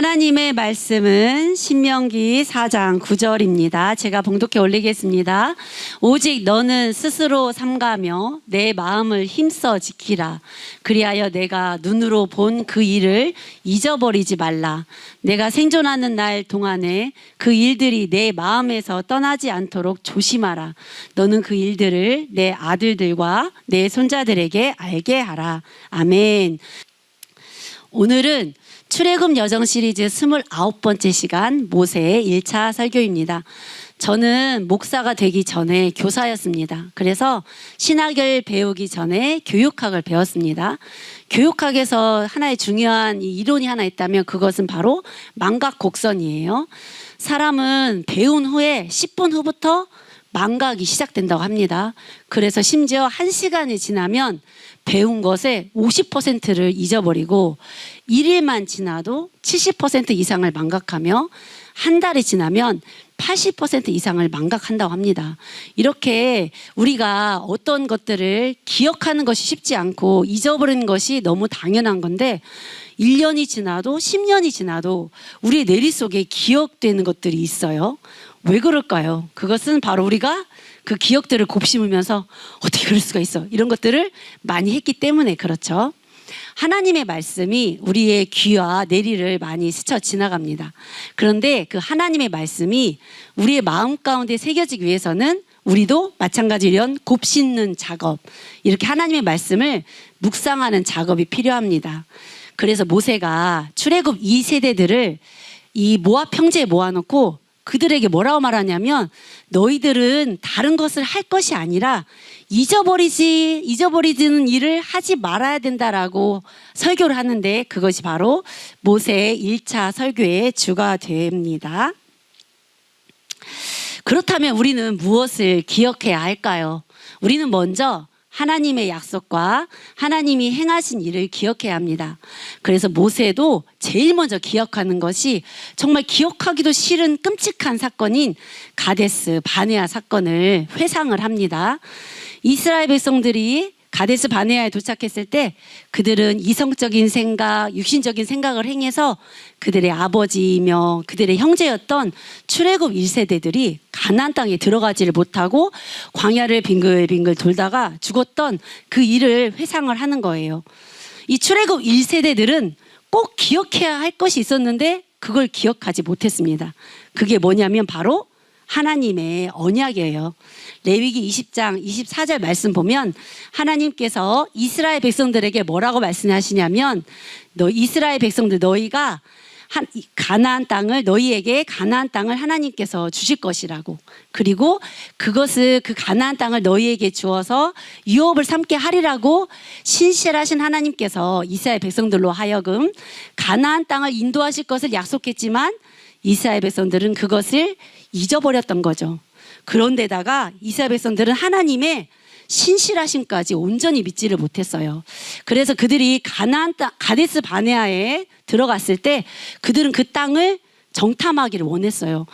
하나님의 말씀은 신명기 4장 9절입니다. 제가 봉독해 올리겠습니다. 오직 너는 스스로 삼가며 내 마음을 힘써 지키라. 그리하여 내가 눈으로 본 그 일을 잊어버리지 말라. 내가 생존하는 날 동안에 그 일들이 내 마음에서 떠나지 않도록 조심하라. 너는 그 일들을 내 아들들과 내 손자들에게 알게 하라. 아멘. 오늘은 출애굽 여정 시리즈 29번째 시간 모세의 1차 설교입니다. 저는 목사가 되기 전에 교사였습니다. 그래서 신학을 배우기 전에 교육학을 배웠습니다. 교육학에서 하나의 중요한 이론이 하나 있다면 그것은 바로 망각 곡선이에요. 사람은 배운 후에 10분 후부터 망각이 시작된다고 합니다. 그래서 심지어 1시간이 지나면 배운 것의 50%를 잊어버리고 1일만 지나도 70% 이상을 망각하며 한 달이 지나면 80% 이상을 망각한다고 합니다. 이렇게 우리가 어떤 것들을 기억하는 것이 쉽지 않고 잊어버리는 것이 너무 당연한 건데 1년이 지나도 10년이 지나도 우리의 내리 속에 기억되는 것들이 있어요. 왜 그럴까요? 그것은 바로 우리가 그 기억들을 곱씹으면서 어떻게 그럴 수가 있어? 이런 것들을 많이 했기 때문에 그렇죠. 하나님의 말씀이 우리의 귀와 내리를 많이 스쳐 지나갑니다. 그런데 그 하나님의 말씀이 우리의 마음 가운데 새겨지기 위해서는 우리도 마찬가지로 이런 곱씹는 작업, 이렇게 하나님의 말씀을 묵상하는 작업이 필요합니다. 그래서 모세가 출애굽 2세대들을 이 모압 평지에 모아놓고 그들에게 뭐라고 말하냐면 너희들은 다른 것을 할 것이 아니라 잊어버리는 일을 하지 말아야 된다라고 설교를 하는데 그것이 바로 모세의 1차 설교의 주가 됩니다. 그렇다면 우리는 무엇을 기억해야 할까요? 우리는 먼저 하나님의 약속과 하나님이 행하신 일을 기억해야 합니다. 그래서 모세도 제일 먼저 기억하는 것이 정말 기억하기도 싫은 끔찍한 사건인 가데스 바네아 사건을 회상을 합니다. 이스라엘 백성들이 가데스 바네아에 도착했을 때 그들은 이성적인 생각, 육신적인 생각을 행해서 그들의 아버지이며 그들의 형제였던 출애굽 1세대들이 가나안 땅에 들어가지를 못하고 광야를 빙글빙글 돌다가 죽었던 그 일을 회상을 하는 거예요. 이 출애굽 1세대들은 꼭 기억해야 할 것이 있었는데 그걸 기억하지 못했습니다. 그게 뭐냐면 바로 하나님의 언약이에요. 레위기 20장 24절 말씀 보면 하나님께서 이스라엘 백성들에게 뭐라고 말씀하시냐면 이스라엘 백성들 너희가 가나안 땅을 너희에게 가나안 땅을 하나님께서 주실 것이라고, 그리고 그것을 그 가나안 땅을 너희에게 주어서 유업을 삼게 하리라고 신실하신 하나님께서 이스라엘 백성들로 하여금 가나안 땅을 인도하실 것을 약속했지만 이스라엘 백성들은 그것을 잊어버렸던 거죠. 그런데다가 이스라엘 백성들은 하나님의 신실하심까지 온전히 믿지를 못했어요. 그래서 그들이 가나안 땅 가데스 바네아에 들어갔을 때 그들은 그 땅을 정탐하기를 원했어요.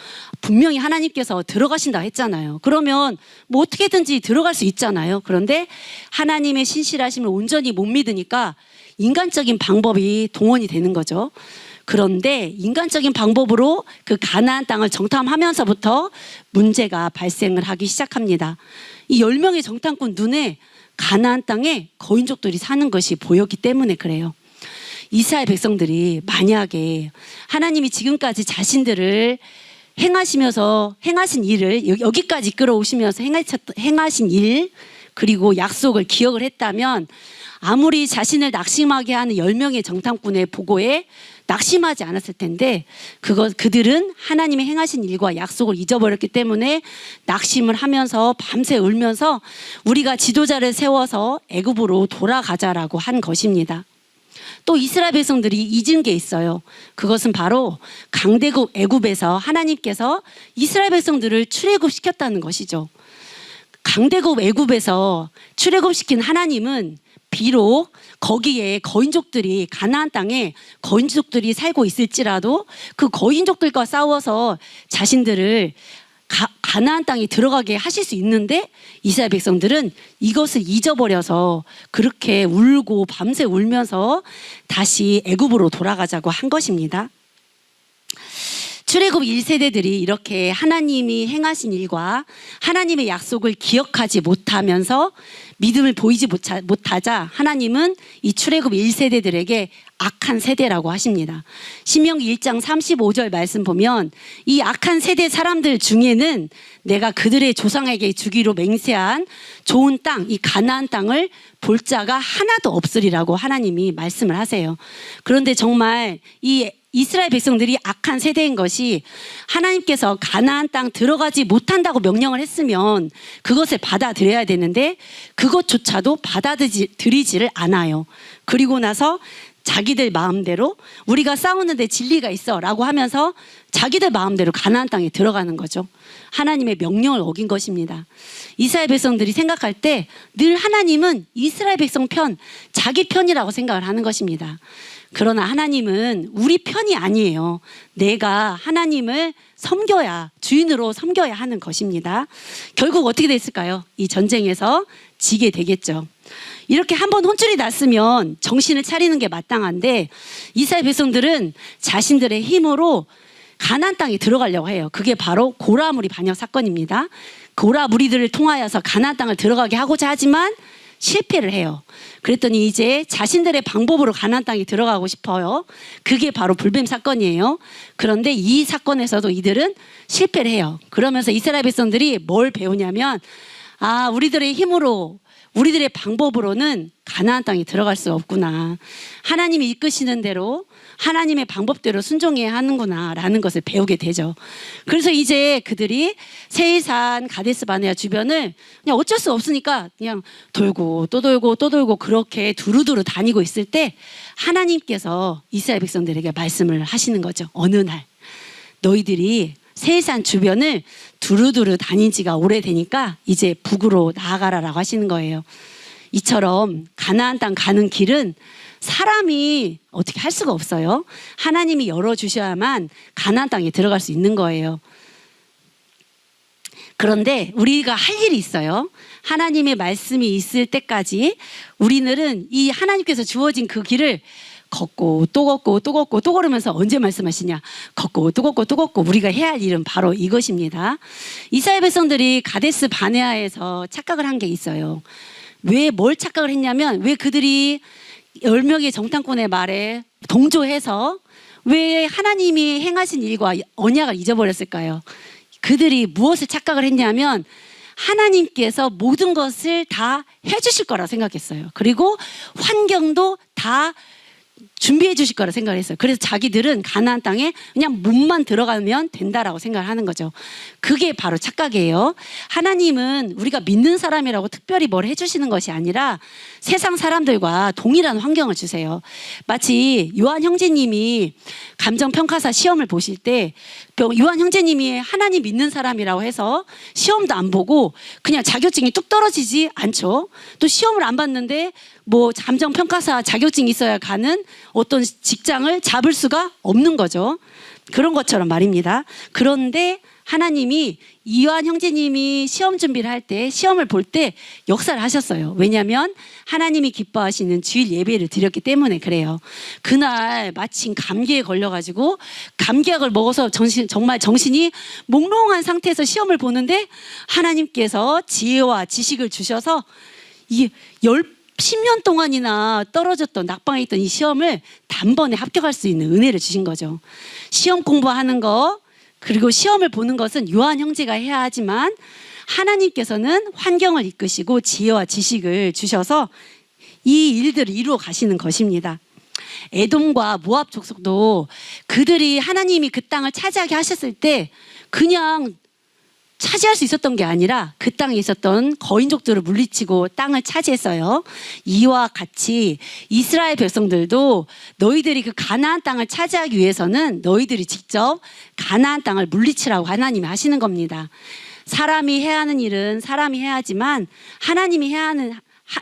분명히 하나님께서 들어가신다 했잖아요. 그러면 뭐 어떻게든지 들어갈 수 있잖아요. 그런데 하나님의 신실하심을 온전히 못 믿으니까 인간적인 방법이 동원이 되는 거죠. 그런데 인간적인 방법으로 그 가나안 땅을 정탐하면서부터 문제가 발생을 하기 시작합니다. 이 10명의 정탐꾼 눈에 가나안 땅에 거인족들이 사는 것이 보였기 때문에 그래요. 이스라엘 백성들이 만약에 하나님이 지금까지 자신들을 행하시면서 행하신 일을 여기까지 끌어오시면서 행하신 일 그리고 약속을 기억을 했다면 아무리 자신을 낙심하게 하는 10명의 정탐꾼의 보고에 낙심하지 않았을 텐데 그들은 하나님의 행하신 일과 약속을 잊어버렸기 때문에 낙심을 하면서 밤새 울면서 우리가 지도자를 세워서 애굽으로 돌아가자라고 한 것입니다. 또 이스라엘 백성들이 잊은 게 있어요. 그것은 바로 강대국 애굽에서 하나님께서 이스라엘 백성들을 출애굽시켰다는 것이죠. 강대국 애굽에서 출애굽시킨 하나님은 비록 거기에 거인족들이 가나안 땅에 거인족들이 살고 있을지라도 그 거인족들과 싸워서 자신들을 가나안 땅에 들어가게 하실 수 있는데 이스라엘 백성들은 이것을 잊어버려서 그렇게 울고 밤새 울면서 다시 애굽으로 돌아가자고 한 것입니다. 출애굽 1세대들이 이렇게 하나님이 행하신 일과 하나님의 약속을 기억하지 못하면서 믿음을 보이지 못하자 하나님은 이 출애굽 1세대들에게 악한 세대라고 하십니다. 신명기 1장 35절 말씀 보면 이 악한 세대 사람들 중에는 내가 그들의 조상에게 주기로 맹세한 좋은 땅, 이 가나안 땅을 볼 자가 하나도 없으리라고 하나님이 말씀을 하세요. 그런데 정말 이 이스라엘 백성들이 악한 세대인 것이 하나님께서 가나안 땅 들어가지 못한다고 명령을 했으면 그것을 받아들여야 되는데 그것조차도 받아들이지를 않아요. 그리고 나서 자기들 마음대로 우리가 싸우는데 진리가 있어 라고 하면서 자기들 마음대로 가나안 땅에 들어가는 거죠. 하나님의 명령을 어긴 것입니다. 이스라엘 백성들이 생각할 때 늘 하나님은 이스라엘 백성 편, 자기 편이라고 생각을 하는 것입니다. 그러나 하나님은 우리 편이 아니에요. 내가 하나님을 섬겨야, 주인으로 섬겨야 하는 것입니다. 결국 어떻게 됐을까요? 이 전쟁에서 지게 되겠죠. 이렇게 한번 혼쭐이 났으면 정신을 차리는 게 마땅한데 이스라엘 백성들은 자신들의 힘으로 가나안 땅에 들어가려고 해요. 그게 바로 고라 무리 반역 사건입니다. 고라 무리들을 통하여서 가나안 땅을 들어가게 하고자 하지만 실패를 해요. 그랬더니 이제 자신들의 방법으로 가나안 땅에 들어가고 싶어요. 그게 바로 불뱀 사건이에요. 그런데 이 사건에서도 이들은 실패를 해요. 그러면서 이스라엘 백성들이 뭘 배우냐면 우리들의 힘으로 우리들의 방법으로는 가나안 땅에 들어갈 수 없구나. 하나님이 이끄시는 대로 하나님의 방법대로 순종해야 하는구나 라는 것을 배우게 되죠. 그래서 이제 그들이 세일산 가데스 바네아 주변을 그냥 어쩔 수 없으니까 그냥 돌고 또 돌고 또 돌고 그렇게 두루두루 다니고 있을 때 하나님께서 이스라엘 백성들에게 말씀을 하시는 거죠. 어느 날 너희들이 세일산 주변을 두루두루 다닌 지가 오래되니까 이제 북으로 나아가라라고 하시는 거예요. 이처럼 가나안 땅 가는 길은 사람이 어떻게 할 수가 없어요. 하나님이 열어주셔야만 가나안 땅에 들어갈 수 있는 거예요. 그런데 우리가 할 일이 있어요. 하나님의 말씀이 있을 때까지 우리는 이 하나님께서 주어진 그 길을 걷고 또 걷고 또 걷고 또 걸으면서 언제 말씀하시냐. 걷고 또 걷고 또 걷고 우리가 해야 할 일은 바로 이것입니다. 이스라엘 백성들이 가데스 바네아에서 착각을 한 게 있어요. 왜 뭘 착각을 했냐면 왜 그들이 10명의 정탐꾼의 말에 동조해서 왜 하나님이 행하신 일과 언약을 잊어버렸을까요? 그들이 무엇을 착각을 했냐면 하나님께서 모든 것을 다 해주실 거라고 생각했어요. 그리고 환경도 다 준비해 주실 거라 생각을 했어요. 그래서 자기들은 가나안 땅에 그냥 몸만 들어가면 된다라고 생각을 하는 거죠. 그게 바로 착각이에요. 하나님은 우리가 믿는 사람이라고 특별히 뭘 해주시는 것이 아니라 세상 사람들과 동일한 환경을 주세요. 마치 요한 형제님이 감정평가사 시험을 보실 때 요한 형제님이 하나님 믿는 사람이라고 해서 시험도 안 보고 그냥 자격증이 뚝 떨어지지 않죠. 또 시험을 안 봤는데 뭐 감정평가사 자격증이 있어야 가는 어떤 직장을 잡을 수가 없는 거죠. 그런 것처럼 말입니다. 그런데 하나님이 이완 형제님이 시험 준비를 할 때 시험을 볼 때 역사를 하셨어요. 왜냐하면 하나님이 기뻐하시는 주일 예배를 드렸기 때문에 그래요. 그날 마침 감기에 걸려가지고 감기약을 먹어서 정말 정신이 몽롱한 상태에서 시험을 보는데 하나님께서 지혜와 지식을 주셔서 이게 10년 동안이나 떨어졌던 낙방에 있던 이 시험을 단번에 합격할 수 있는 은혜를 주신 거죠. 시험 공부하는 거 그리고 시험을 보는 것은 요한 형제가 해야 하지만 하나님께서는 환경을 이끄시고 지혜와 지식을 주셔서 이 일들을 이루어 가시는 것입니다. 에돔과 모압 족속도 그들이 하나님이 그 땅을 차지하게 하셨을 때 그냥 차지할 수 있었던 게 아니라 그 땅에 있었던 거인족들을 물리치고 땅을 차지했어요. 이와 같이 이스라엘 백성들도 너희들이 그 가나안 땅을 차지하기 위해서는 너희들이 직접 가나안 땅을 물리치라고 하나님이 하시는 겁니다. 사람이 해야 하는 일은 사람이 해야지만 하나님이 해야 하는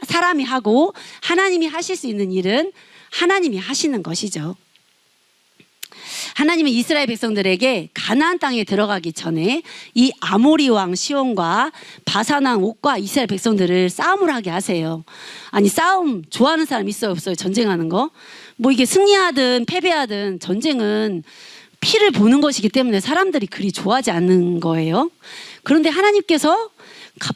사람이 하고 하나님이 하실 수 있는 일은 하나님이 하시는 것이죠. 하나님은 이스라엘 백성들에게 가나안 땅에 들어가기 전에 이 아모리 왕 시온과 바산 왕 옥과 이스라엘 백성들을 싸움을 하게 하세요. 아니 싸움 좋아하는 사람 있어요 없어요? 전쟁하는 거? 뭐 이게 승리하든 패배하든 전쟁은 피를 보는 것이기 때문에 사람들이 그리 좋아하지 않는 거예요. 그런데 하나님께서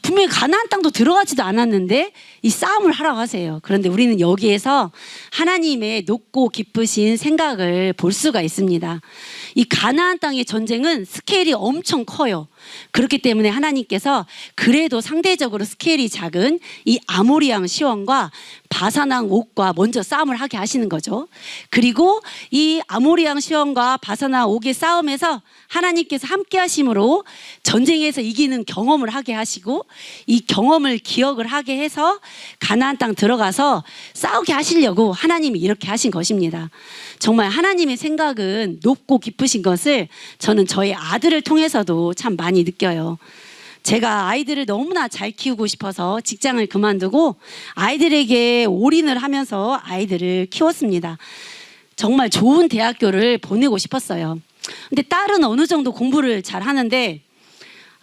분명히 가나안 땅도 들어가지도 않았는데 이 싸움을 하라고 하세요. 그런데 우리는 여기에서 하나님의 높고 깊으신 생각을 볼 수가 있습니다. 이 가나안 땅의 전쟁은 스케일이 엄청 커요. 그렇기 때문에 하나님께서 그래도 상대적으로 스케일이 작은 이 아모리 왕 시온과 바산 왕 옥과 먼저 싸움을 하게 하시는 거죠. 그리고 이 아모리 왕 시온과 바산 왕 옥의 싸움에서 하나님께서 함께 하심으로 전쟁에서 이기는 경험을 하게 하시고 이 경험을 기억을 하게 해서 가나안 땅 들어가서 싸우게 하시려고 하나님이 이렇게 하신 것입니다. 정말 하나님의 생각은 높고 깊으신 것을 저는 저희 아들을 통해서도 참 많이 느껴요. 제가 아이들을 너무나 잘 키우고 싶어서 직장을 그만두고 아이들에게 올인을 하면서 아이들을 키웠습니다. 정말 좋은 대학교를 보내고 싶었어요. 근데 딸은 어느 정도 공부를 잘 하는데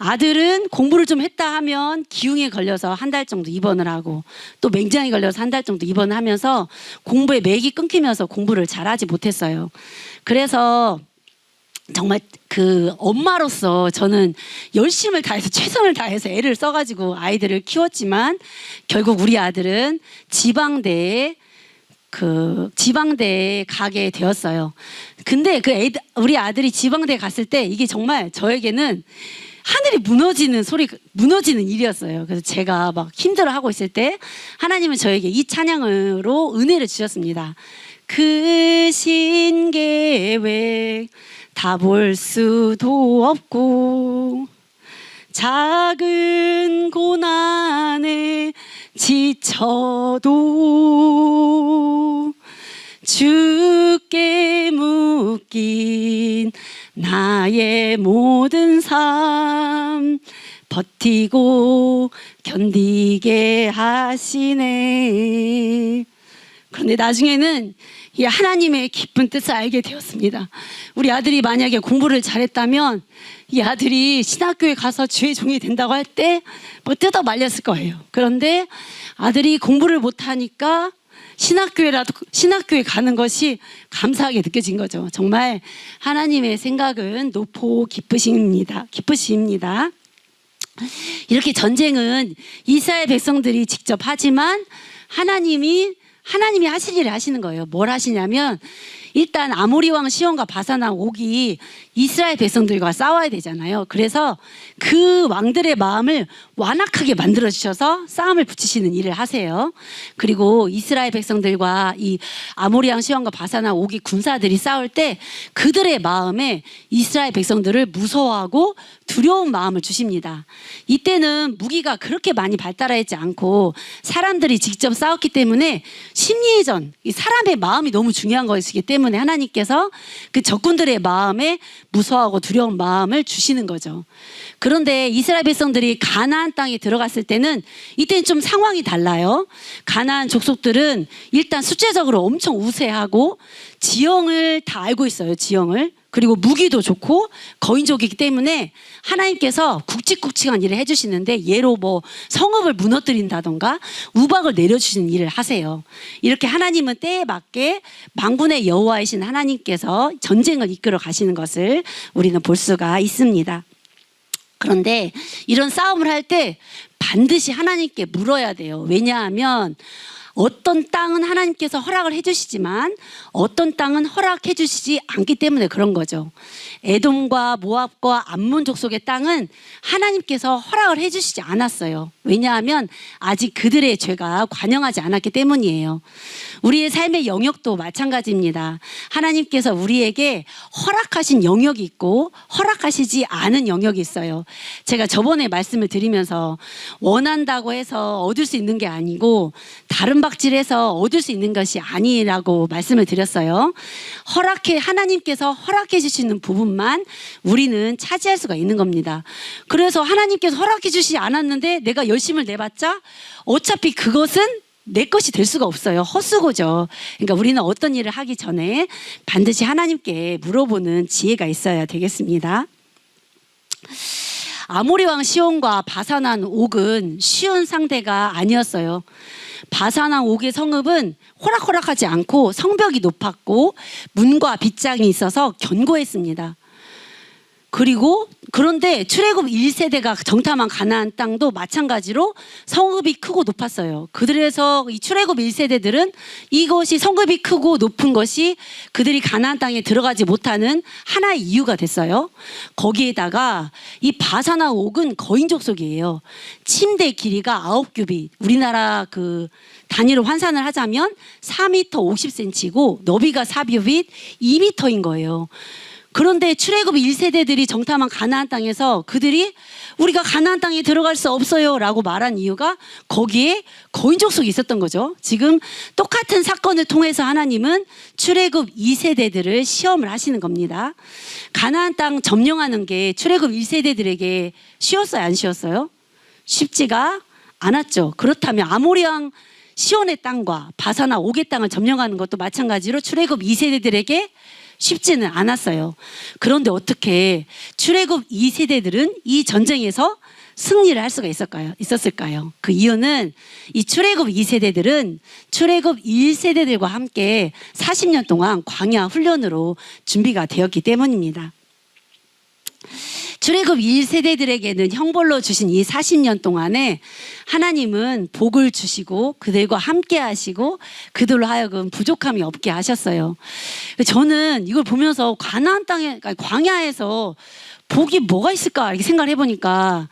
아들은 공부를 좀 했다 하면 기흉에 걸려서 한 달 정도 입원을 하고 또 맹장에 걸려서 한 달 정도 입원을 하면서 공부에 맥이 끊기면서 공부를 잘하지 못했어요. 그래서 정말 그 엄마로서 저는 열심을 다해서 최선을 다해서 애를 써가지고 아이들을 키웠지만 결국 우리 아들은 지방대에 가게 되었어요. 근데 우리 아들이 지방대에 갔을 때 이게 정말 저에게는 하늘이 무너지는 일이었어요. 그래서 제가 막 힘들어하고 있을 때 하나님은 저에게 이 찬양으로 은혜를 주셨습니다. 그 신계획 다 볼 수도 없고 작은 고난에 지쳐도 주께 묶인 나의 모든 삶 버티고 견디게 하시네. 그런데 나중에는 이 하나님의 깊은 뜻을 알게 되었습니다. 우리 아들이 만약에 공부를 잘했다면 이 아들이 신학교에 가서 주의 종이 된다고 할 때 뭐 뜯어 말렸을 거예요. 그런데 아들이 공부를 못하니까 신학교에 가는 것이 감사하게 느껴진 거죠. 정말 하나님의 생각은 높고 깊으십니다. 이렇게 전쟁은 이스라엘 백성들이 직접 하지만 하나님이 하실 일을 하시는 거예요. 뭘 하시냐면 일단 아모리 왕 시온과 바산 왕 옥이 이스라엘 백성들과 싸워야 되잖아요. 그래서 그 왕들의 마음을 완악하게 만들어 주셔서 싸움을 붙이시는 일을 하세요. 그리고 이스라엘 백성들과 이 아모리 왕 시온과 바산 왕 옥이 군사들이 싸울 때 그들의 마음에 이스라엘 백성들을 무서워하고 두려운 마음을 주십니다. 이때는 무기가 그렇게 많이 발달하지 않고 사람들이 직접 싸웠기 때문에 심리전, 사람의 마음이 너무 중요한 것이기 때문에 하나님께서 그 적군들의 마음에 무서워하고 두려운 마음을 주시는 거죠. 그런데 이스라엘 백성들이 가나안 땅에 들어갔을 때는 이때는 좀 상황이 달라요. 가나안 족속들은 일단 숫자적으로 엄청 우세하고 지형을 다 알고 있어요. 지형을. 그리고 무기도 좋고 거인족이기 때문에 하나님께서 굵직굵직한 일을 해주시는데 예로 뭐 성읍을 무너뜨린다던가 우박을 내려주시는 일을 하세요. 이렇게 하나님은 때에 맞게 만군의 여호와이신 하나님께서 전쟁을 이끌어 가시는 것을 우리는 볼 수가 있습니다. 그런데 이런 싸움을 할 때 반드시 하나님께 물어야 돼요. 왜냐하면 어떤 땅은 하나님께서 허락을 해주시지만 어떤 땅은 허락해 주시지 않기 때문에 그런 거죠. 에돔과 모압과 암몬 족속의 땅은 하나님께서 허락을 해주시지 않았어요. 왜냐하면 아직 그들의 죄가 관영하지 않았기 때문이에요. 우리의 삶의 영역도 마찬가지입니다. 하나님께서 우리에게 허락하신 영역이 있고 허락하시지 않은 영역이 있어요. 제가 저번에 말씀을 드리면서 원한다고 해서 얻을 수 있는 게 아니고 다른 박질해서 얻을 수 있는 것이 아니라고 말씀을 드렸어요. 하나님께서 허락해 주시는 부분만 우리는 차지할 수가 있는 겁니다. 그래서 하나님께서 허락해 주시지 않았는데 내가 열심을 내봤자 어차피 그것은 내 것이 될 수가 없어요. 헛수고죠. 그러니까 우리는 어떤 일을 하기 전에 반드시 하나님께 물어보는 지혜가 있어야 되겠습니다. 아모리 왕 시온과 바산왕 옥은 쉬운 상대가 아니었어요. 바산왕 옥의 성읍은 호락호락하지 않고 성벽이 높았고 문과 빗장이 있어서 견고했습니다. 그런데 출애굽 1세대가 정탐한 가나안 땅도 마찬가지로 성읍이 크고 높았어요. 그들에서 이 출애굽 1세대들은 이것이 성읍이 크고 높은 것이 그들이 가나안 땅에 들어가지 못하는 하나의 이유가 됐어요. 거기에다가 이 바산왕 옥은 거인 족속이에요. 침대 길이가 9규빗, 우리나라 그 단위로 환산을 하자면 4m 50cm고 너비가 4규빗 2m인 거예요. 그런데 출애굽 1세대들이 정탐한 가나안 땅에서 그들이 우리가 가나안 땅에 들어갈 수 없어요 라고 말한 이유가 거기에 거인 족속이 있었던 거죠. 지금 똑같은 사건을 통해서 하나님은 출애굽 2세대들을 시험을 하시는 겁니다. 가나안 땅 점령하는 게 출애굽 1세대들에게 쉬웠어요, 안 쉬웠어요? 쉽지가 않았죠. 그렇다면 아모리 왕 시온의 땅과 바산왕 옥의 땅을 점령하는 것도 마찬가지로 출애굽 2세대들에게 쉽지는 않았어요. 그런데 어떻게 출애굽 2세대들은 이 전쟁에서 승리를 할 수가 있었을까요? 그 이유는 이 출애굽 2세대들은 출애굽 1세대들과 함께 40년 동안 광야 훈련으로 준비가 되었기 때문입니다. 출애굽 1세대들에게는 형벌로 주신 이 40년 동안에 하나님은 복을 주시고 그들과 함께 하시고 그들로 하여금 부족함이 없게 하셨어요. 저는 이걸 보면서 가나안 땅에, 광야에서 복이 뭐가 있을까 이렇게 생각을 해보니까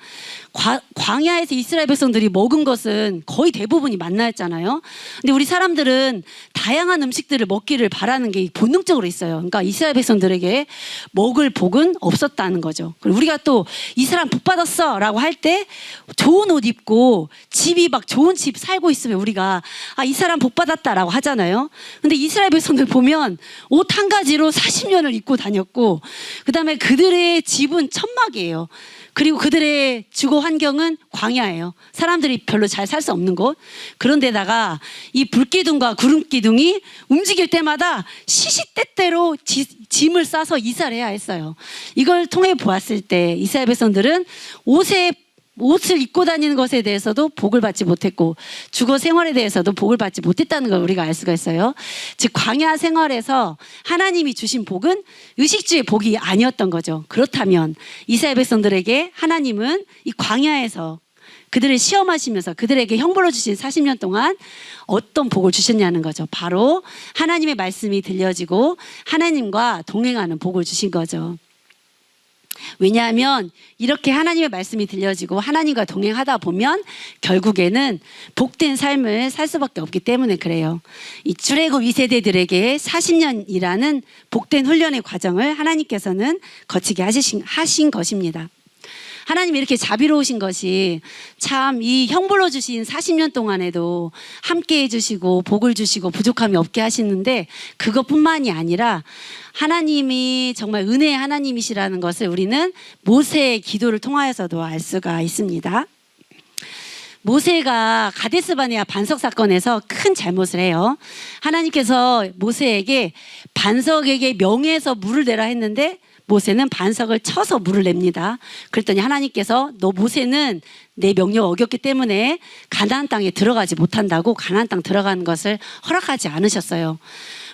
광야에서 이스라엘 백성들이 먹은 것은 거의 대부분이 만나였잖아요. 근데 우리 사람들은 다양한 음식들을 먹기를 바라는 게 본능적으로 있어요. 그러니까 이스라엘 백성들에게 먹을 복은 없었다는 거죠. 그리고 우리가 또 이 사람 복 받았어 라고 할 때 좋은 옷 입고 집이 막 좋은 집 살고 있으면 우리가 이 사람 복 받았다라고 하잖아요. 근데 이스라엘 백성들 보면 옷 한 가지로 40년을 입고 다녔고 그다음에 그들의 집은 천막이에요. 그리고 그들의 주거 환경은 광야예요. 사람들이 별로 잘 살 수 없는 곳. 그런데다가 이 불기둥과 구름기둥이 움직일 때마다 시시때때로 짐을 싸서 이사를 해야 했어요. 이걸 통해 보았을 때 이스라엘 백성들은 옷을 입고 다니는 것에 대해서도 복을 받지 못했고 주거 생활에 대해서도 복을 받지 못했다는 걸 우리가 알 수가 있어요. 즉 광야 생활에서 하나님이 주신 복은 의식주의 복이 아니었던 거죠. 그렇다면 이스라엘 백성들에게 하나님은 이 광야에서 그들을 시험하시면서 그들에게 형벌로 주신 40년 동안 어떤 복을 주셨냐는 거죠. 바로 하나님의 말씀이 들려지고 하나님과 동행하는 복을 주신 거죠. 왜냐하면 이렇게 하나님의 말씀이 들려지고 하나님과 동행하다 보면 결국에는 복된 삶을 살 수밖에 없기 때문에 그래요. 이 출애굽 2세대들에게 40년이라는 복된 훈련의 과정을 하나님께서는 거치게 하신 것입니다. 하나님이 이렇게 자비로우신 것이 참 이 형벌로 주신 40년 동안에도 함께 해주시고 복을 주시고 부족함이 없게 하시는데 그것뿐만이 아니라 하나님이 정말 은혜의 하나님이시라는 것을 우리는 모세의 기도를 통하여서도 알 수가 있습니다. 모세가 가데스바네아 반석 사건에서 큰 잘못을 해요. 하나님께서 모세에게 반석에게 명해서 물을 내라 했는데 모세는 반석을 쳐서 물을 냅니다. 그랬더니 하나님께서 너 모세는 내 명령 어겼기 때문에 가나안 땅에 들어가지 못한다고 가나안 땅 들어가는 것을 허락하지 않으셨어요.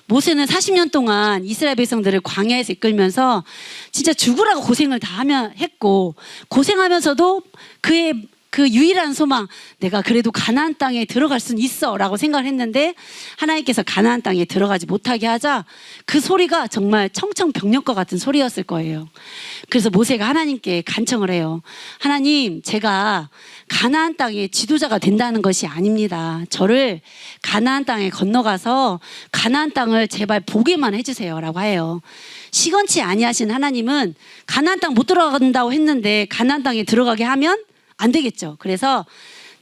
모세는 40년 동안 이스라엘 백성들을 광야에서 이끌면서 진짜 죽으라고 고생을 다 했고 고생하면서도 그의 그 유일한 소망, 내가 그래도 가나안 땅에 들어갈 수는 있어 라고 생각을 했는데 하나님께서 가나안 땅에 들어가지 못하게 하자 그 소리가 정말 청청병력과 같은 소리였을 거예요. 그래서 모세가 하나님께 간청을 해요. 하나님, 제가 가나안 땅의 지도자가 된다는 것이 아닙니다. 저를 가나안 땅에 건너가서 가나안 땅을 제발 보게만 해주세요 라고 해요. 시건치 아니하신 하나님은 가나안 땅 못 들어간다고 했는데 가나안 땅에 들어가게 하면 안 되겠죠. 그래서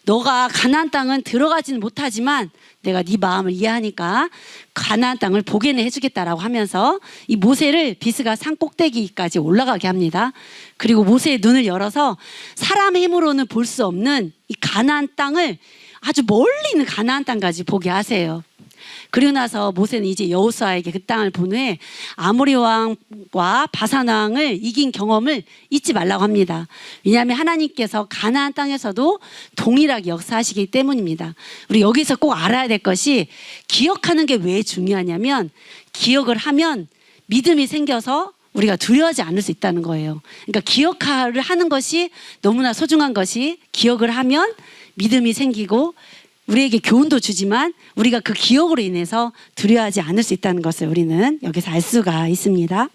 너가 가나안 땅은 들어가지는 못하지만 내가 네 마음을 이해하니까 가나안 땅을 보게는 해주겠다라고 하면서 이 모세를 비스가 산 꼭대기까지 올라가게 합니다. 그리고 모세의 눈을 열어서 사람의 힘으로는 볼 수 없는 이 가나안 땅을 아주 멀리 있는 가나안 땅까지 보게 하세요. 그리고 나서 모세는 이제 여호수아에게 그 땅을 본 후에 아모리 왕과 바산 왕을 이긴 경험을 잊지 말라고 합니다. 왜냐하면 하나님께서 가나안 땅에서도 동일하게 역사하시기 때문입니다. 우리 여기서 꼭 알아야 될 것이 기억하는 게 왜 중요하냐면 기억을 하면 믿음이 생겨서 우리가 두려워하지 않을 수 있다는 거예요. 그러니까 기억을 하는 것이 너무나 소중한 것이 기억을 하면 믿음이 생기고 우리에게 교훈도 주지만 우리가 그 기억으로 인해서 두려워하지 않을 수 있다는 것을 우리는 여기서 알 수가 있습니다.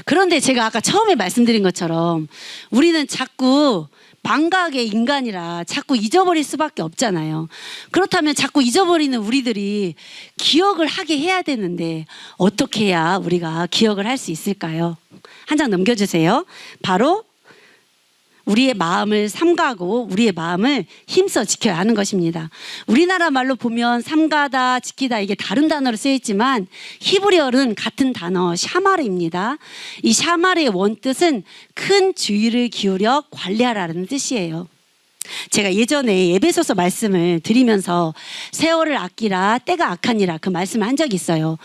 그런데 제가 아까 처음에 말씀드린 것처럼 우리는 자꾸 망각의 인간이라 자꾸 잊어버릴 수밖에 없잖아요. 그렇다면 자꾸 잊어버리는 우리들이 기억을 하게 해야 되는데 어떻게 해야 우리가 기억을 할 수 있을까요? 한 장 넘겨주세요. 바로 우리의 마음을 삼가고 우리의 마음을 힘써 지켜야 하는 것입니다. 우리나라 말로 보면 삼가다, 지키다 이게 다른 단어로 쓰여있지만 히브리어는 같은 단어 샤마르입니다. 이 샤마르의 원뜻은 큰 주의를 기울여 관리하라는 뜻이에요. 제가 예전에 에베소서 말씀을 드리면서 세월을 아끼라 때가 악하니라 그 말씀을 한 적이 있어요.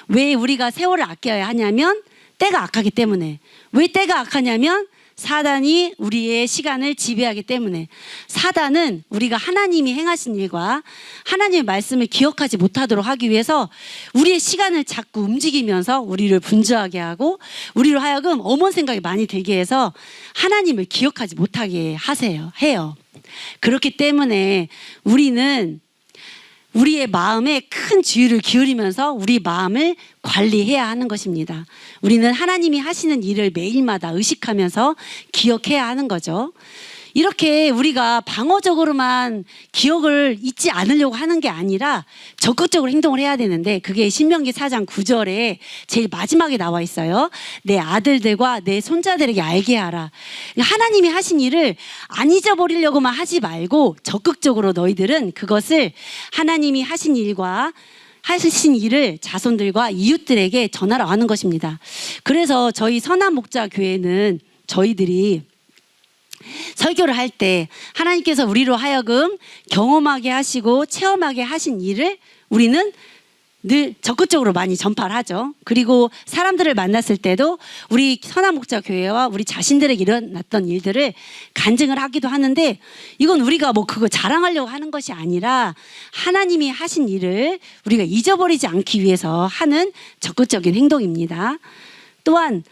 왜 우리가 세월을 아껴야 하냐면 때가 악하기 때문에. 왜 때가 악하냐면 사단이 우리의 시간을 지배하기 때문에. 사단은 우리가 하나님이 행하신 일과 하나님의 말씀을 기억하지 못하도록 하기 위해서 우리의 시간을 자꾸 움직이면서 우리를 분주하게 하고 우리로 하여금 엄한 생각이 많이 들게 해서 하나님을 기억하지 못하게 해요. 그렇기 때문에 우리는 우리의 마음에 큰 주의를 기울이면서 우리 마음을 관리해야 하는 것입니다. 우리는 하나님이 하시는 일을 매일마다 의식하면서 기억해야 하는 거죠. 이렇게 우리가 방어적으로만 기억을 잊지 않으려고 하는 게 아니라 적극적으로 행동을 해야 되는데 그게 신명기 4장 9절에 제일 마지막에 나와 있어요. 내 아들들과 내 손자들에게 알게 하라. 하나님이 하신 일을 안 잊어버리려고만 하지 말고 적극적으로 너희들은 그것을 하나님이 하신 일과 하신 일을 자손들과 이웃들에게 전하러 하는 것입니다. 그래서 저희 선한목자교회는 저희들이 설교를 할 때 하나님께서 우리로 하여금 경험하게 하시고 체험하게 하신 일을 우리는 늘 적극적으로 많이 전파를 하죠. 그리고 사람들을 만났을 때도 우리 선한목자교회와 우리 자신들에게 일어났던 일들을 간증을 하기도 하는데 이건 우리가 뭐 그거 자랑하려고 하는 것이 아니라 하나님이 하신 일을 우리가 잊어버리지 않기 위해서 하는 적극적인 행동입니다. 또한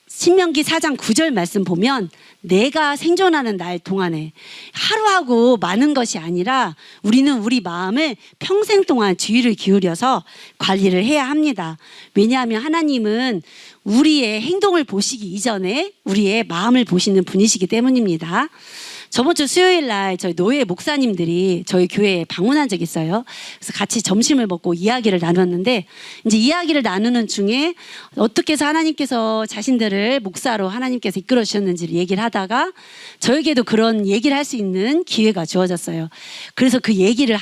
신명기 4장 9절 말씀 보면 내가 생존하는 날 동안에 하루하고 많은 것이 아니라 우리는 우리 마음을 평생 동안 주의를 기울여서 관리를 해야 합니다. 왜냐하면 하나님은 우리의 행동을 보시기 이전에 우리의 마음을 보시는 분이시기 때문입니다. 저번 주 수요일 날 저희 노예 목사님들이 저희 교회에 방문한 적이 있어요. 그래서 같이 점심을 먹고 이야기를 나눴는데 이제 이야기를 나누는 중에 어떻게 해서 하나님께서 자신들을 목사로 하나님께서 이끌어 주셨는지를 얘기를 하다가 저에게도 그런 얘기를 할 수 있는 기회가 주어졌어요. 그래서 그 얘기를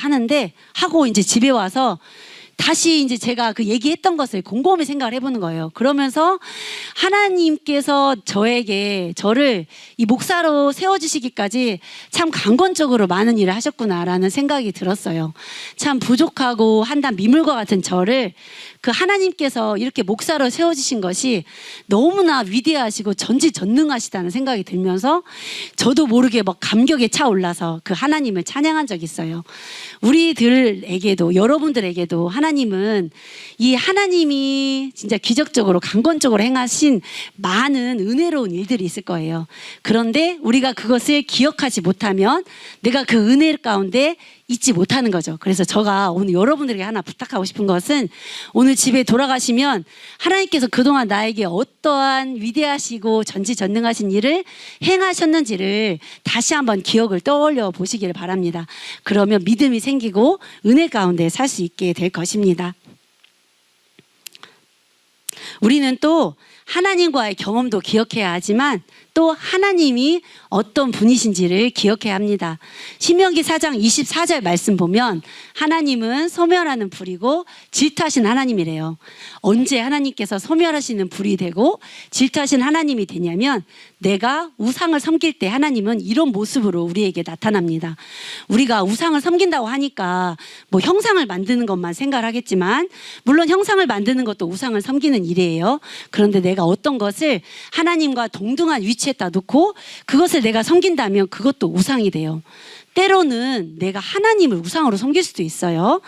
하고 이제 집에 와서 다시 이제 제가 그 얘기했던 것을 곰곰이 생각을 해보는 거예요. 그러면서 하나님께서 저를 이 목사로 세워주시기까지 참 강권적으로 많은 일을 하셨구나라는 생각이 들었어요. 참 부족하고 한낱 미물과 같은 저를 그 하나님께서 이렇게 목사로 세워주신 것이 너무나 위대하시고 전지전능하시다는 생각이 들면서 저도 모르게 막 감격에 차올라서 그 하나님을 찬양한 적이 있어요. 우리들에게도 여러분들에게도 하나님은 이 하나님이 진짜 기적적으로 강권적으로 행하신 많은 은혜로운 일들이 있을 거예요. 그런데 우리가 그것을 기억하지 못하면 내가 그 은혜 가운데 잊지 못하는 거죠. 그래서 제가 오늘 여러분들에게 하나 부탁하고 싶은 것은 오늘 집에 돌아가시면 하나님께서 그동안 나에게 어떠한 위대하시고 전지전능하신 일을 행하셨는지를 다시 한번 기억을 떠올려 보시기를 바랍니다. 그러면 믿음이 생기고 은혜 가운데 살 수 있게 될 것입니다. 우리는 또 하나님과의 경험도 기억해야 하지만 또 하나님이 어떤 분이신지를 기억해야 합니다. 신명기 4장 24절 말씀 보면 하나님은 소멸하는 불이고 질투하신 하나님이래요. 언제 하나님께서 소멸하시는 불이 되고 질투하신 하나님이 되냐면 내가 우상을 섬길 때 하나님은 이런 모습으로 우리에게 나타납니다. 우리가 우상을 섬긴다고 하니까 뭐 형상을 만드는 것만 생각을 하겠지만 물론 형상을 만드는 것도 우상을 섬기는 일이에요. 그런데 내가 어떤 것을 하나님과 동등한 위치에다 놓고 그것을 내가 섬긴다면 그것도 우상이 돼요. 때로는 내가 하나님을 우상으로 섬길 수도 있어요.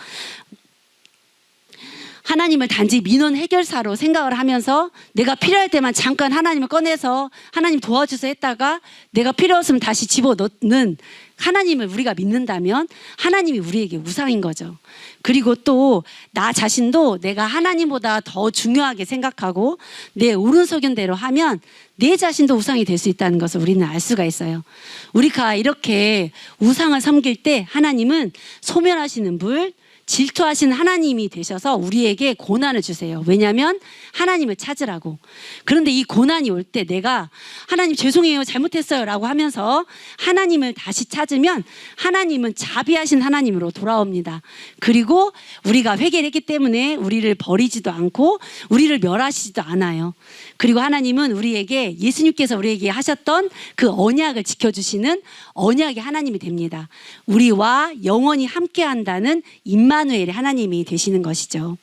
하나님을 단지 민원 해결사로 생각을 하면서 내가 필요할 때만 잠깐 하나님을 꺼내서 하나님 도와주세요 했다가 내가 필요 없으면 다시 집어넣는 하나님을 우리가 믿는다면 하나님이 우리에게 우상인 거죠. 그리고 또 나 자신도 내가 하나님보다 더 중요하게 생각하고 내 오른속연대로 하면 내 자신도 우상이 될 수 있다는 것을 우리는 알 수가 있어요. 우리가 이렇게 우상을 섬길 때 하나님은 소멸하시는 불, 질투하신 하나님이 되셔서 우리에게 고난을 주세요. 왜냐하면 하나님을 찾으라고. 그런데 이 고난이 올 때 내가 하나님 죄송해요 잘못했어요 라고 하면서 하나님을 다시 찾으면 하나님은 자비하신 하나님으로 돌아옵니다. 그리고 우리가 회개를 했기 때문에 우리를 버리지도 않고 우리를 멸하시지도 않아요. 그리고 하나님은 우리에게 예수님께서 우리에게 하셨던 그 언약을 지켜주시는 언약의 하나님이 됩니다. 우리와 영원히 함께한다는 임마누엘의 하나님이 되시는 것이죠.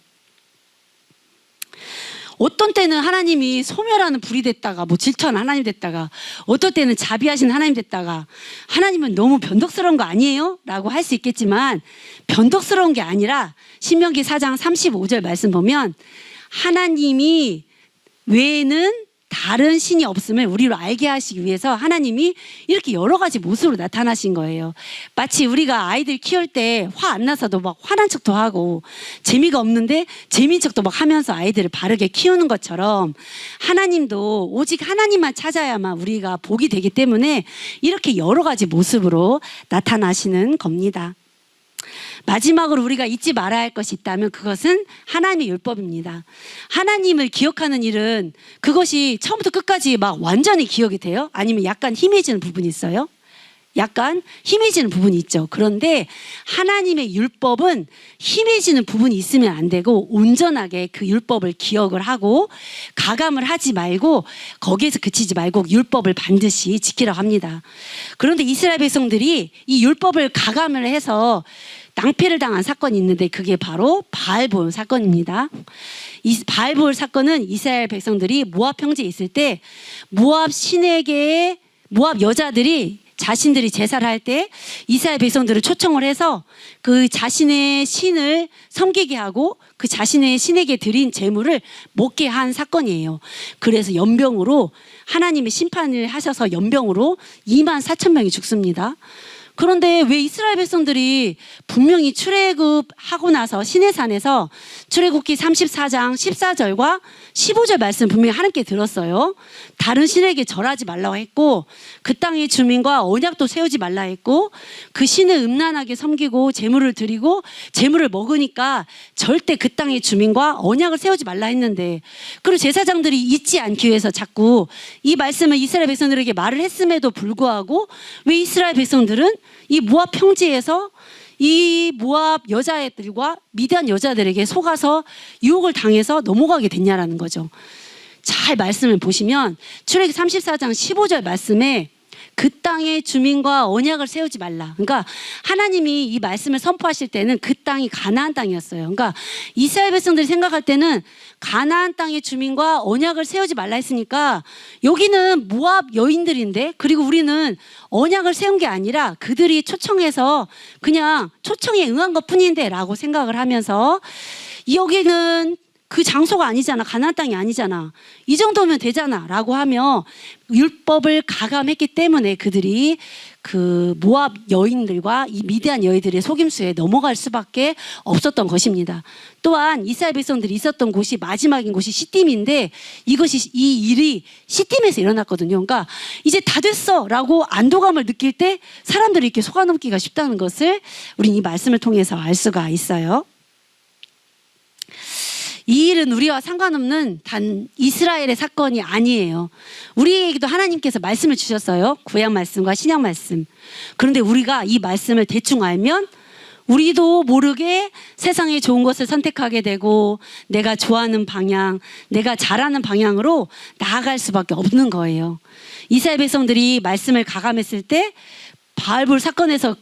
어떤 때는 하나님이 소멸하는 불이 됐다가 뭐 질투하는 하나님 됐다가 어떤 때는 자비하신 하나님 됐다가 하나님은 너무 변덕스러운 거 아니에요? 라고 할 수 있겠지만 변덕스러운 게 아니라 신명기 4장 35절 말씀 보면 하나님이 외에는 다른 신이 없음을 우리로 알게 하시기 위해서 하나님이 이렇게 여러 가지 모습으로 나타나신 거예요. 마치 우리가 아이들 키울 때 화 안 나서도 막 화난 척도 하고 재미가 없는데 재미인 척도 막 하면서 아이들을 바르게 키우는 것처럼 하나님도 오직 하나님만 찾아야만 우리가 복이 되기 때문에 이렇게 여러 가지 모습으로 나타나시는 겁니다. 마지막으로 우리가 잊지 말아야 할 것이 있다면 그것은 하나님의 율법입니다. 하나님을 기억하는 일은 그것이 처음부터 끝까지 막 완전히 기억이 돼요? 아니면 약간 희미해지는 부분이 있어요? 약간 희미해지는 부분이 있죠. 그런데 하나님의 율법은 희미해지는 부분이 있으면 안 되고 온전하게 그 율법을 기억을 하고 가감을 하지 말고 거기에서 그치지 말고 율법을 반드시 지키라고 합니다. 그런데 이스라엘 백성들이 이 율법을 가감을 해서 낭패를 당한 사건이 있는데 그게 바로 바알보온 사건입니다. 이 바알보온 사건은 이스라엘 백성들이 모압 평지에 있을 때 모압 신에게 모압 여자들이 자신들이 제사를 할 때 이스라엘 백성들을 초청을 해서 그 자신의 신을 섬기게 하고 그 자신의 신에게 드린 제물을 먹게 한 사건이에요. 그래서 연병으로 하나님이 심판을 하셔서 연병으로 24,000명이 죽습니다. 그런데 왜 이스라엘 백성들이 분명히 출애굽하고 나서 시내산에서 출애굽기 34장 14절과 15절 말씀 분명히 하나님께 들었어요. 다른 신에게 절하지 말라고 했고 그 땅의 주민과 언약도 세우지 말라 했고 그 신을 음란하게 섬기고 제물을 드리고 제물을 먹으니까 절대 그 땅의 주민과 언약을 세우지 말라 했는데 그리고 제사장들이 잊지 않기 위해서 자꾸 이 말씀을 이스라엘 백성들에게 말을 했음에도 불구하고 왜 이스라엘 백성들은 이 모압 평지에서 이 모압 여자애들과 미디안 여자들에게 속아서 유혹을 당해서 넘어가게 됐냐라는 거죠. 잘 말씀을 보시면 출애굽기 34장 15절 말씀에 그 땅의 주민과 언약을 세우지 말라. 그러니까 하나님이 이 말씀을 선포하실 때는 그 땅이 가나안 땅이었어요. 그러니까 이스라엘 백성들이 생각할 때는 가나안 땅의 주민과 언약을 세우지 말라 했으니까 여기는 모압 여인들인데 그리고 우리는 언약을 세운 게 아니라 그들이 초청해서 그냥 초청에 응한 것 뿐인데 라고 생각을 하면서 여기는 그 장소가 아니잖아. 가나안 땅이 아니잖아. 이 정도면 되잖아 라고 하며 율법을 가감했기 때문에 그들이 그 모압 여인들과 이 미디안 여인들의 속임수에 넘어갈 수밖에 없었던 것입니다. 또한 이스라엘 백성들이 있었던 곳이 마지막인 곳이 시딤인데 이 일이 시딤에서 일어났거든요. 그러니까 이제 다 됐어 라고 안도감을 느낄 때 사람들이 이렇게 속아넘기가 쉽다는 것을 우리는 이 말씀을 통해서 알 수가 있어요. 이 일은 우리와 상관없는 단 이스라엘의 사건이 아니에요. 우리에게도 하나님께서 말씀을 주셨어요. 구약 말씀과 신약 말씀. 그런데 우리가 이 말씀을 대충 알면 우리도 모르게 세상에 좋은 것을 선택하게 되고 내가 좋아하는 방향, 내가 잘하는 방향으로 나아갈 수밖에 없는 거예요. 이스라엘 백성들이 말씀을 가감했을 때 바알볼 사건에서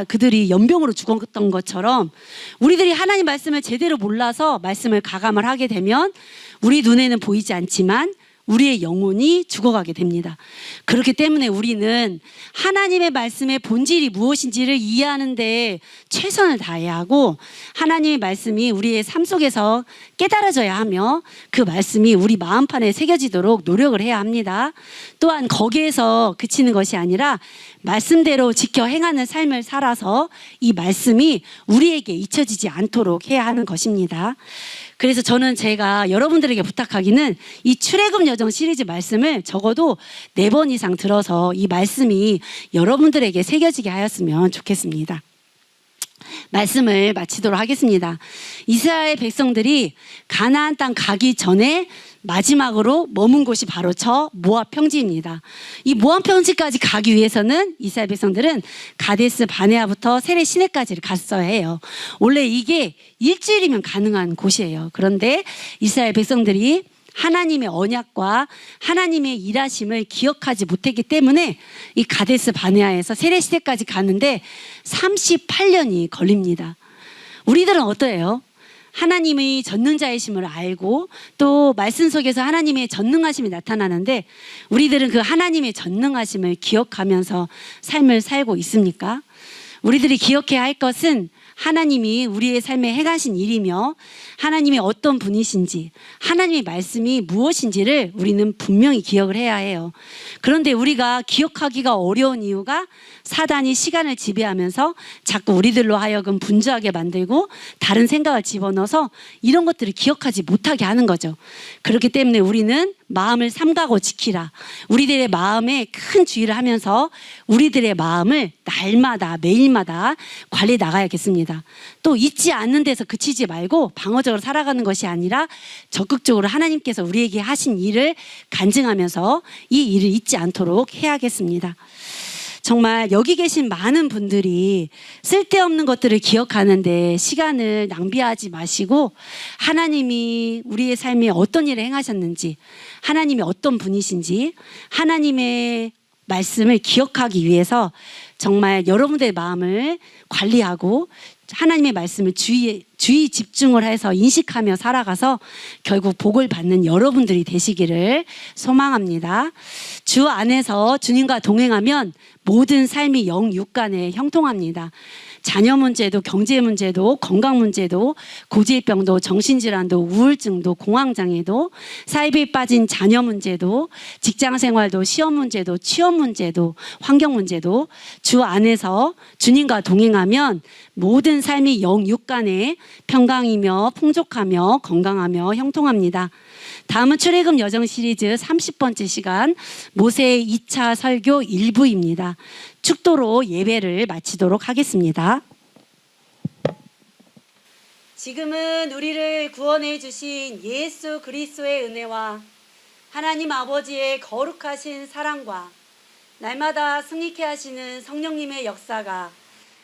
그들이 연병으로 죽었던 것처럼 우리들이 하나님 말씀을 제대로 몰라서 말씀을 가감을 하게 되면 우리 눈에는 보이지 않지만 우리의 영혼이 죽어가게 됩니다. 그렇기 때문에 우리는 하나님의 말씀의 본질이 무엇인지를 이해하는 데 최선을 다해야 하고 하나님의 말씀이 우리의 삶 속에서 깨달아져야 하며 그 말씀이 우리 마음판에 새겨지도록 노력을 해야 합니다. 또한 거기에서 그치는 것이 아니라 말씀대로 지켜 행하는 삶을 살아서 이 말씀이 우리에게 잊혀지지 않도록 해야 하는 것입니다. 그래서 저는 제가 여러분들에게 부탁하기는 이 출애굽 여정 시리즈 말씀을 적어도 4번 이상 들어서 이 말씀이 여러분들에게 새겨지게 하였으면 좋겠습니다. 말씀을 마치도록 하겠습니다. 이스라엘 백성들이 가나안 땅 가기 전에 마지막으로 머문 곳이 바로 저 모압 평지입니다. 이 모압 평지까지 가기 위해서는 이스라엘 백성들은 가데스 바네아부터 세레 시내까지를 갔어야 해요. 원래 이게 일주일이면 가능한 곳이에요. 그런데 이스라엘 백성들이 하나님의 언약과 하나님의 일하심을 기억하지 못했기 때문에 이 가데스 바네아에서 세레 시내까지 가는데 38년이 걸립니다. 우리들은 어떠해요? 하나님의 전능자이심을 알고 또 말씀 속에서 하나님의 전능하심이 나타나는데 우리들은 그 하나님의 전능하심을 기억하면서 삶을 살고 있습니까? 우리들이 기억해야 할 것은 하나님이 우리의 삶에 행하신 일이며 하나님이 어떤 분이신지 하나님의 말씀이 무엇인지를 우리는 분명히 기억을 해야 해요. 그런데 우리가 기억하기가 어려운 이유가 사단이 시간을 지배하면서 자꾸 우리들로 하여금 분주하게 만들고 다른 생각을 집어넣어서 이런 것들을 기억하지 못하게 하는 거죠. 그렇기 때문에 우리는 마음을 삼가고 지키라. 우리들의 마음에 큰 주의를 하면서 우리들의 마음을 날마다 매일마다 관리해 나가야겠습니다. 또 잊지 않는 데서 그치지 말고 방어적으로 살아가는 것이 아니라 적극적으로 하나님께서 우리에게 하신 일을 간증하면서 이 일을 잊지 않도록 해야겠습니다. 정말 여기 계신 많은 분들이 쓸데없는 것들을 기억하는데 시간을 낭비하지 마시고 하나님이 우리의 삶에 어떤 일을 행하셨는지 하나님이 어떤 분이신지 하나님의 말씀을 기억하기 위해서 정말 여러분들의 마음을 관리하고 하나님의 말씀을 주의 집중을 해서 인식하며 살아가서 결국 복을 받는 여러분들이 되시기를 소망합니다. 주 안에서 주님과 동행하면 모든 삶이 영육간에 형통합니다. 자녀 문제도 경제 문제도 건강 문제도 고질병도 정신질환도 우울증도 공황장애도 사이비에 빠진 자녀 문제도 직장생활도 시험 문제도 취업 문제도 환경 문제도 주 안에서 주님과 동행하면 모든 삶이 영육간에 평강이며 풍족하며 건강하며 형통합니다. 다음은 출애굽 여정 시리즈 30번째 시간 모세의 2차 설교 1부입니다. 축도로 예배를 마치도록 하겠습니다. 지금은 우리를 구원해 주신 예수 그리스도의 은혜와 하나님 아버지의 거룩하신 사랑과 날마다 승리케 하시는 성령님의 역사가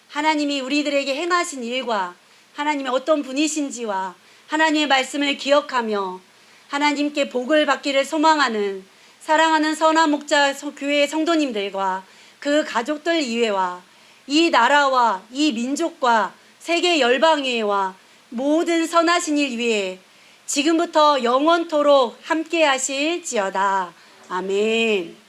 하나님이 우리들에게 행하신 일과 하나님의 어떤 분이신지와 하나님의 말씀을 기억하며 하나님께 복을 받기를 소망하는 사랑하는 선한 목자 교회 성도님들과 그 가족들 이외와 이 나라와 이 민족과 세계 열방회와 모든 선하신 일 위에 지금부터 영원토록 함께 하실지어다. 아멘.